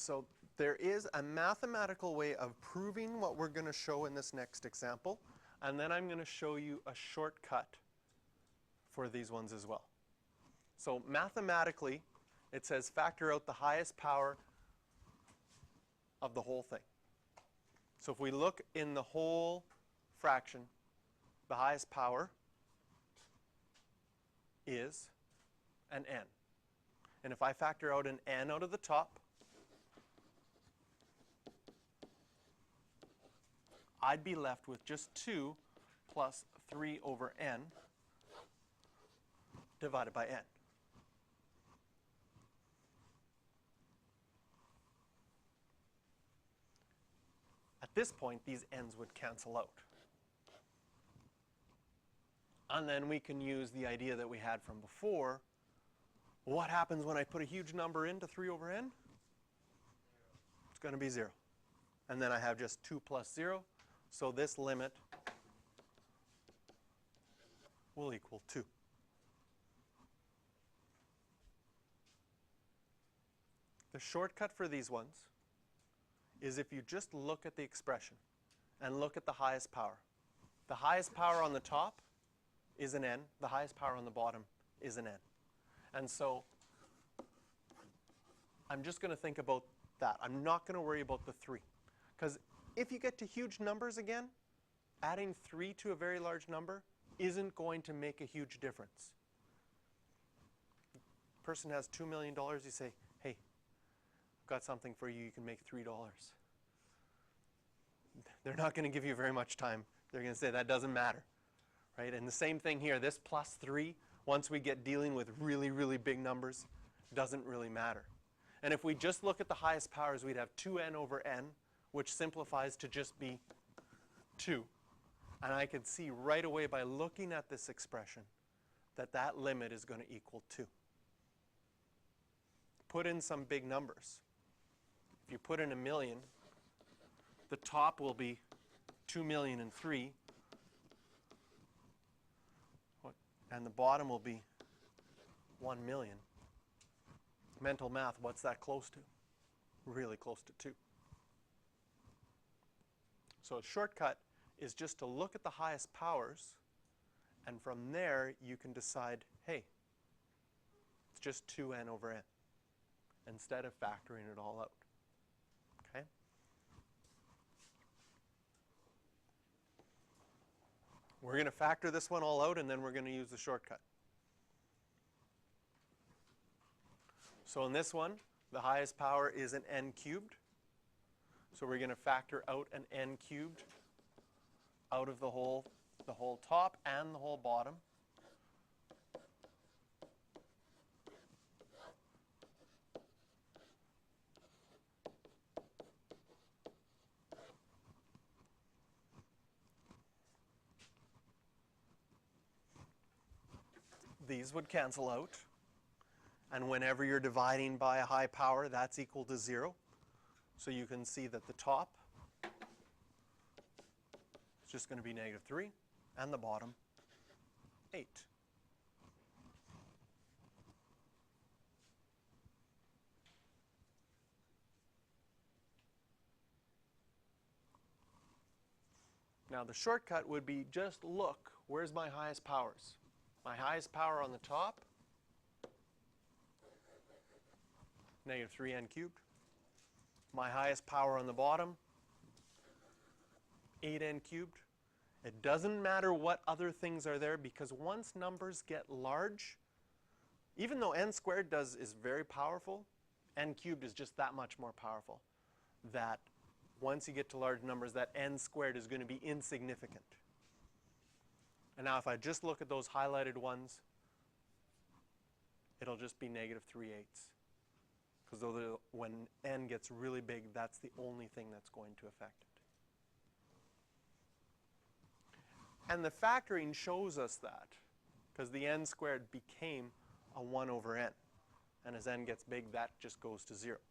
So there is a mathematical way of proving what we're going to show in this next example, and then I'm going to show you a shortcut for these ones as well. So mathematically, it says factor out the highest power of the whole thing. So if we look in the whole fraction, the highest power is an n. And if I factor out an n out of the top, I'd be left with just 2 plus 3 over n divided by n. At this point, these n's would cancel out. And then we can use the idea that we had from before. What happens when I put a huge number into 3 over n? It's going to be 0. And then I have just 2 plus 0. So this limit will equal 2. The shortcut for these ones is if you just look at the expression and look at the highest power. The highest power on the top is an n. The highest power on the bottom is an n. And so I'm just going to think about that. I'm not going to worry about the 3. Because if you get to huge numbers again, adding 3 to a very large number isn't going to make a huge difference. Person has $2 million, you say, hey, I've got something for you, you can make $3. They're not going to give you very much time. They're going to say that doesn't matter. Right? And the same thing here, this plus 3, once we get dealing with really, really big numbers, doesn't really matter. And if we just look at the highest powers, we'd have 2n over n, which simplifies to just be 2. And I can see right away by looking at this expression that that limit is going to equal 2. Put in some big numbers. If you put in 1 million, the top will be 2,000,003, and the bottom will be 1 million. Mental math, what's that close to? Really close to 2. So a shortcut is just to look at the highest powers, and from there you can decide, hey, it's just 2n over n, instead of factoring it all out. Okay? We're going to factor this one all out, and then we're going to use the shortcut. So in this one, the highest power is an n cubed. So we're going to factor out an n cubed out of the whole top and the whole bottom. These would cancel out. And whenever you're dividing by a high power, that's equal to 0. So you can see that the top is just going to be -3, and the bottom 8. Now the shortcut would be just look, where's my highest powers? My highest power on the top, -3n cubed. My highest power on the bottom, 8n cubed. It doesn't matter what other things are there, because once numbers get large, even though n squared is very powerful, n cubed is just that much more powerful. That once you get to large numbers, that n squared is going to be insignificant. And now if I just look at those highlighted ones, it'll just be -3/8. Because when n gets really big, that's the only thing that's going to affect it. And the factoring shows us that, because the n squared became a 1 over n. And as n gets big, that just goes to 0.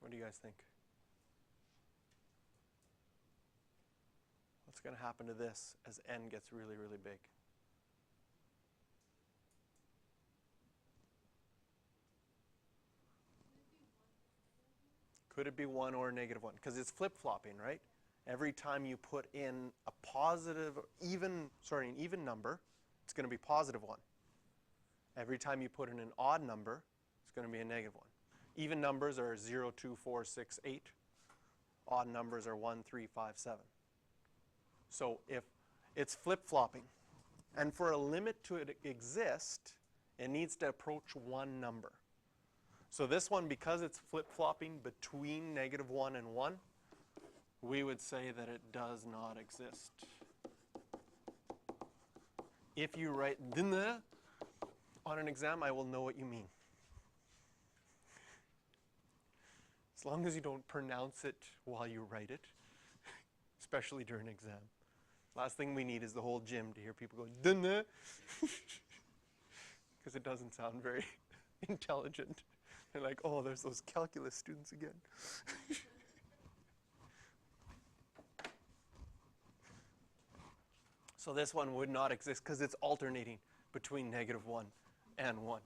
What do you guys think? What's going to happen to this as n gets really, really big? Could it be 1 or negative 1? Because it's flip-flopping, right? Every time you put in a positive, an even number, it's going to be positive 1. Every time you put in an odd number, it's going to be a negative 1. Even numbers are 0, 2, 4, 6, 8. Odd numbers are 1, 3, 5, 7. So if it's flip-flopping, and for a limit to it exist, it needs to approach one number. So this one, because it's flip-flopping between negative 1 and 1, we would say that it does not exist. If you write "dine" on an exam, I will know what you mean. As long as you don't pronounce it while you write it, especially during an exam. Last thing we need is the whole gym to hear people go "dine," because it doesn't sound very intelligent. They're like, oh, there's those calculus students again. So this one would not exist because it's alternating between negative 1 and 1.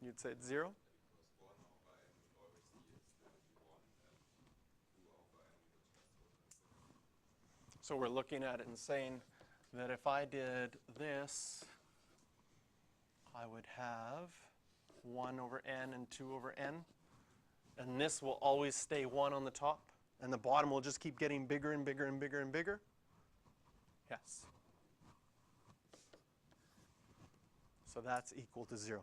You'd say it's 0? So we're looking at it and saying that if I did this, I would have 1 over n and 2 over n. And this will always stay 1 on the top. And the bottom will just keep getting bigger and bigger and bigger and bigger. Yes. So that's equal to 0.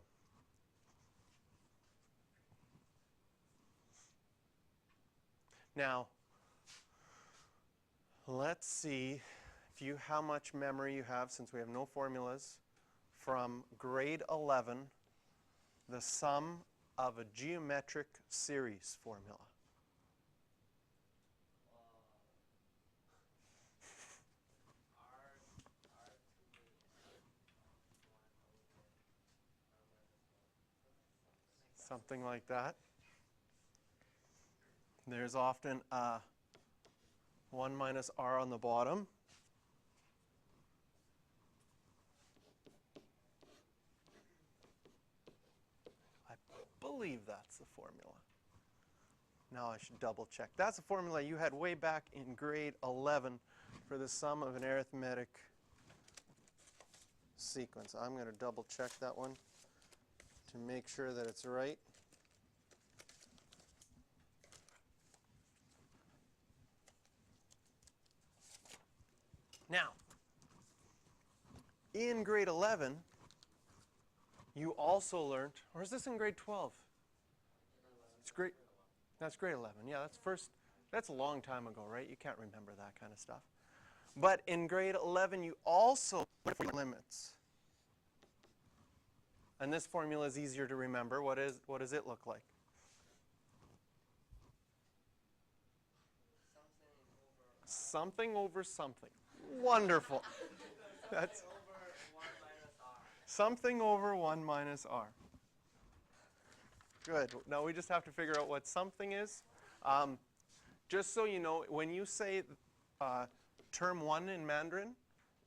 Now, let's see how much memory you have, since we have no formulas, from grade 11, the sum of a geometric series formula. Something like that. There's often a 1 minus r on the bottom. I believe that's the formula. Now I should double check. That's the formula you had way back in grade 11 for the sum of an arithmetic sequence. I'm going to double check that one to make sure that it's right. Now, in grade 11, you also learned, or is this in grade 12? It's grade, that's grade 11. Yeah, that's a long time ago, right? You can't remember that kind of stuff. But in grade 11, you also learned limits. And this formula is easier to remember. What does it look like? Something over something. Wonderful. That's something over 1 minus r. Good. Now we just have to figure out what something is. Just so you know, when you say term 1 in Mandarin,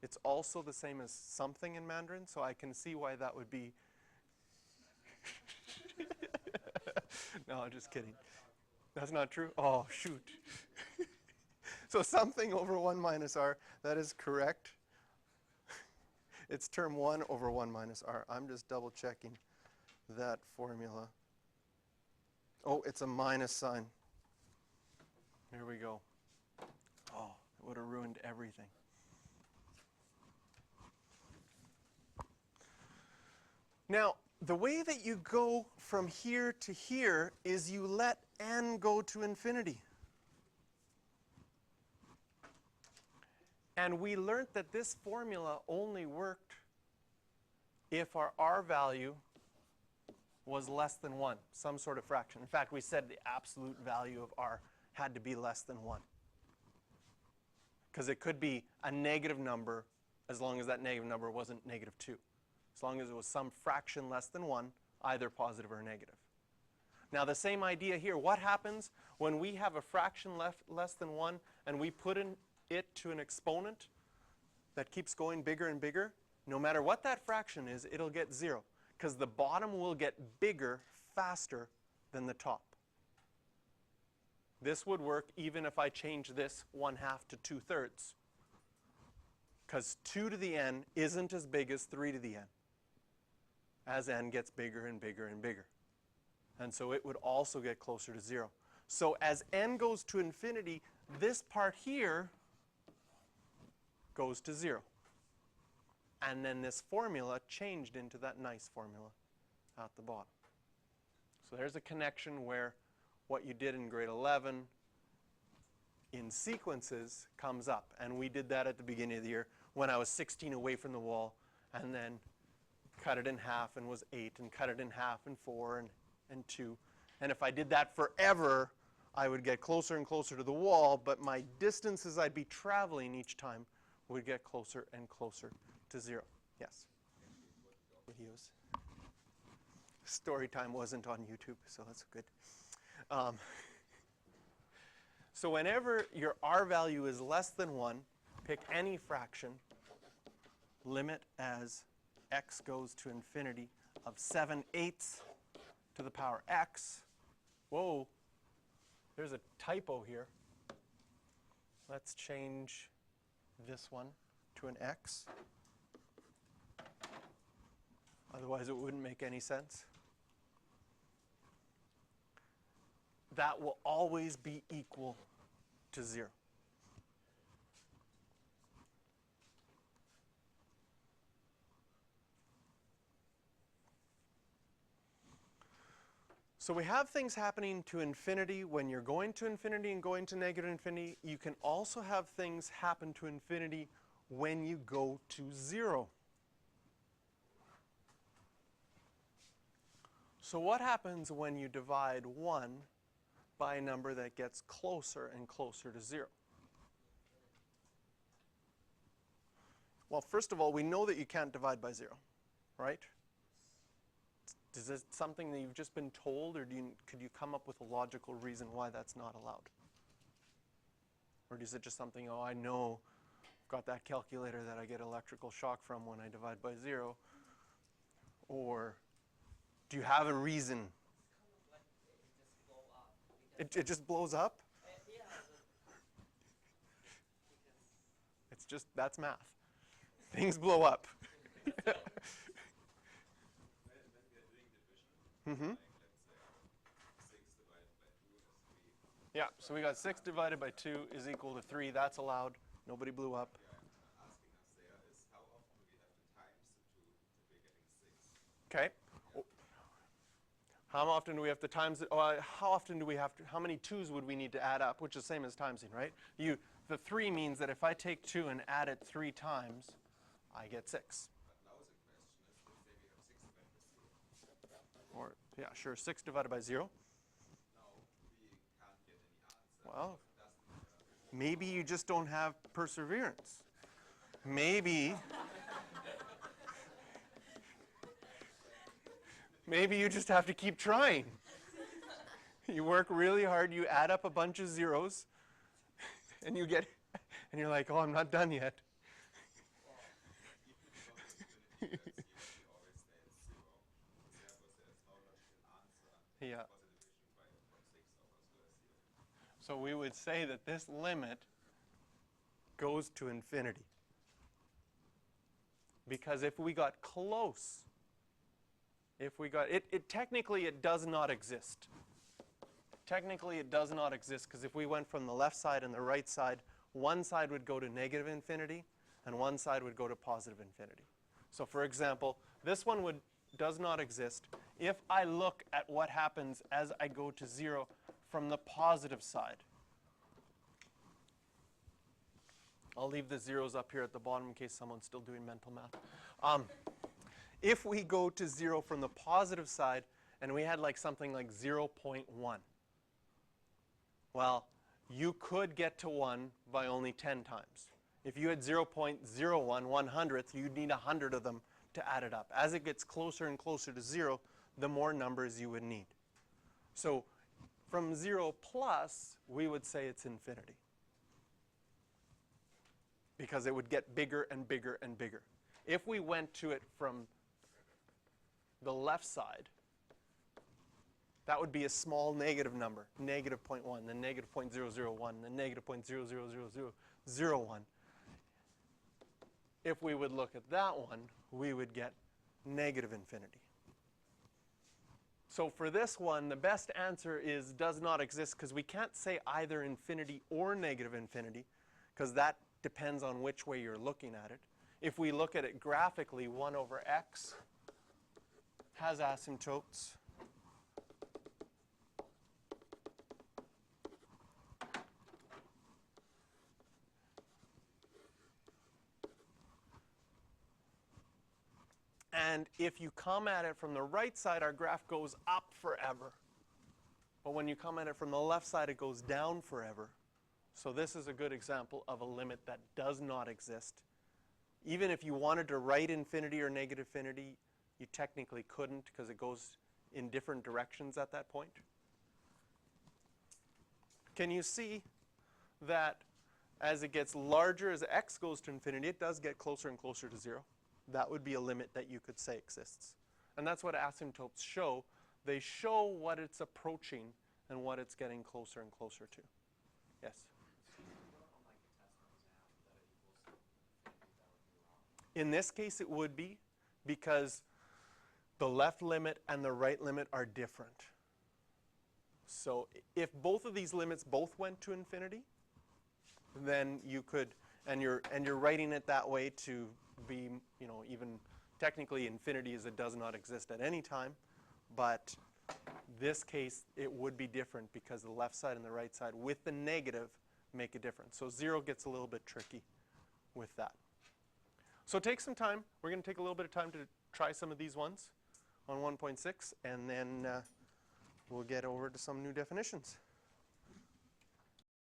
it's also the same as something in Mandarin, so I can see why that would be. No, I'm just kidding. That's not true? Oh, shoot. So something over 1 minus r, that is correct. It's term 1 over 1 minus r. I'm just double checking that formula. Oh, it's a minus sign. Here we go. Oh, it would have ruined everything. Now, the way that you go from here to here is you let n go to infinity. And we learned that this formula only worked if our R value was less than 1, some sort of fraction. In fact, we said the absolute value of R had to be less than 1. Because it could be a negative number as long as that negative number wasn't negative 2. As long as it was some fraction less than 1, either positive or negative. Now the same idea here. What happens when we have a fraction less than 1 and we put in it to an exponent that keeps going bigger and bigger? No matter what that fraction is, it'll get 0. Because the bottom will get bigger faster than the top. This would work even if I change this 1/2 to 2/3. Because 2 to the n isn't as big as 3 to the n, as n gets bigger and bigger and bigger. And so it would also get closer to 0. So as n goes to infinity, this part here goes to 0. And then this formula changed into that nice formula at the bottom. So there's a connection where what you did in grade 11 in sequences comes up. And we did that at the beginning of the year when I was 16 away from the wall, and then cut it in half and was 8, and cut it in half and 4 and 2. And if I did that forever, I would get closer and closer to the wall, but my distances I'd be traveling each time would get closer and closer to 0. Yes? Videos. Story time wasn't on YouTube, so that's good. So whenever your R value is less than 1, pick any fraction, limit as x goes to infinity of 7/8 to the power x. Whoa, there's a typo here. Let's change this one to an x. Otherwise, it wouldn't make any sense. That will always be equal to 0. So we have things happening to infinity when you're going to infinity and going to negative infinity. You can also have things happen to infinity when you go to 0. So what happens when you divide 1 by a number that gets closer and closer to 0? Well, first of all, we know that you can't divide by 0, right? Is this something that you've just been told, or could you come up with a logical reason why that's not allowed? Or is it just something, oh, I know, I've got that calculator that I get electrical shock from when I divide by 0? Or do you have a reason? It just blows up? It's just, that's math. Things blow up. Mm-hmm. Yeah, so we got 6 divided by 2 is equal to 3. That's allowed. Nobody blew up. Okay. How often do we have to times it? How often do we have to, how many 2's would we need to add up, which is the same as timesing, right? The 3 means that if I take 2 and add it 3 times, I get 6. Or, yeah, sure, 6 divided by 0. Well, maybe you just don't have perseverance. Maybe you just have to keep trying. You work really hard, you add up a bunch of zeros, and you're like, oh, I'm not done yet. Yeah. So we would say that this limit goes to infinity. Because if we got close, technically it does not exist. Technically it does not exist, because if we went from the left side and the right side, one side would go to negative infinity and one side would go to positive infinity. So for example, this one does not exist if I look at what happens as I go to 0 from the positive side. I'll leave the zeros up here at the bottom in case someone's still doing mental math. If we go to 0 from the positive side and we had like something like 0.1, well, you could get to 1 by only 10 times. If you had 0.01, 1/100th, you'd need 100 of them to add it up. As it gets closer and closer to 0, the more numbers you would need. So from 0 plus, we would say it's infinity, because it would get bigger and bigger and bigger. If we went to it from the left side, that would be a small negative number, negative 0.1, then negative 0.001, then negative 0.000001. If we would look at that one, we would get negative infinity. So for this one, the best answer is does not exist, because we can't say either infinity or negative infinity, because that depends on which way you're looking at it. If we look at it graphically, 1 over x has asymptotes. And if you come at it from the right side, our graph goes up forever. But when you come at it from the left side, it goes down forever. So this is a good example of a limit that does not exist. Even if you wanted to write infinity or negative infinity, you technically couldn't, because it goes in different directions at that point. Can you see that as it gets larger, as x goes to infinity, it does get closer and closer to 0? That would be a limit that you could say exists. And that's what asymptotes show. They show what it's approaching and what it's getting closer and closer to. Yes? In this case, it would be, because the left limit and the right limit are different. So if both of these limits both went to infinity, then you could, and you're writing it that way to be, even technically infinity is it does not exist at any time, but this case it would be different, because the left side and the right side with the negative make a difference. So 0 gets a little bit tricky with that. So take some time. We're going to take a little bit of time to try some of these ones on 1.6, and then we'll get over to some new definitions.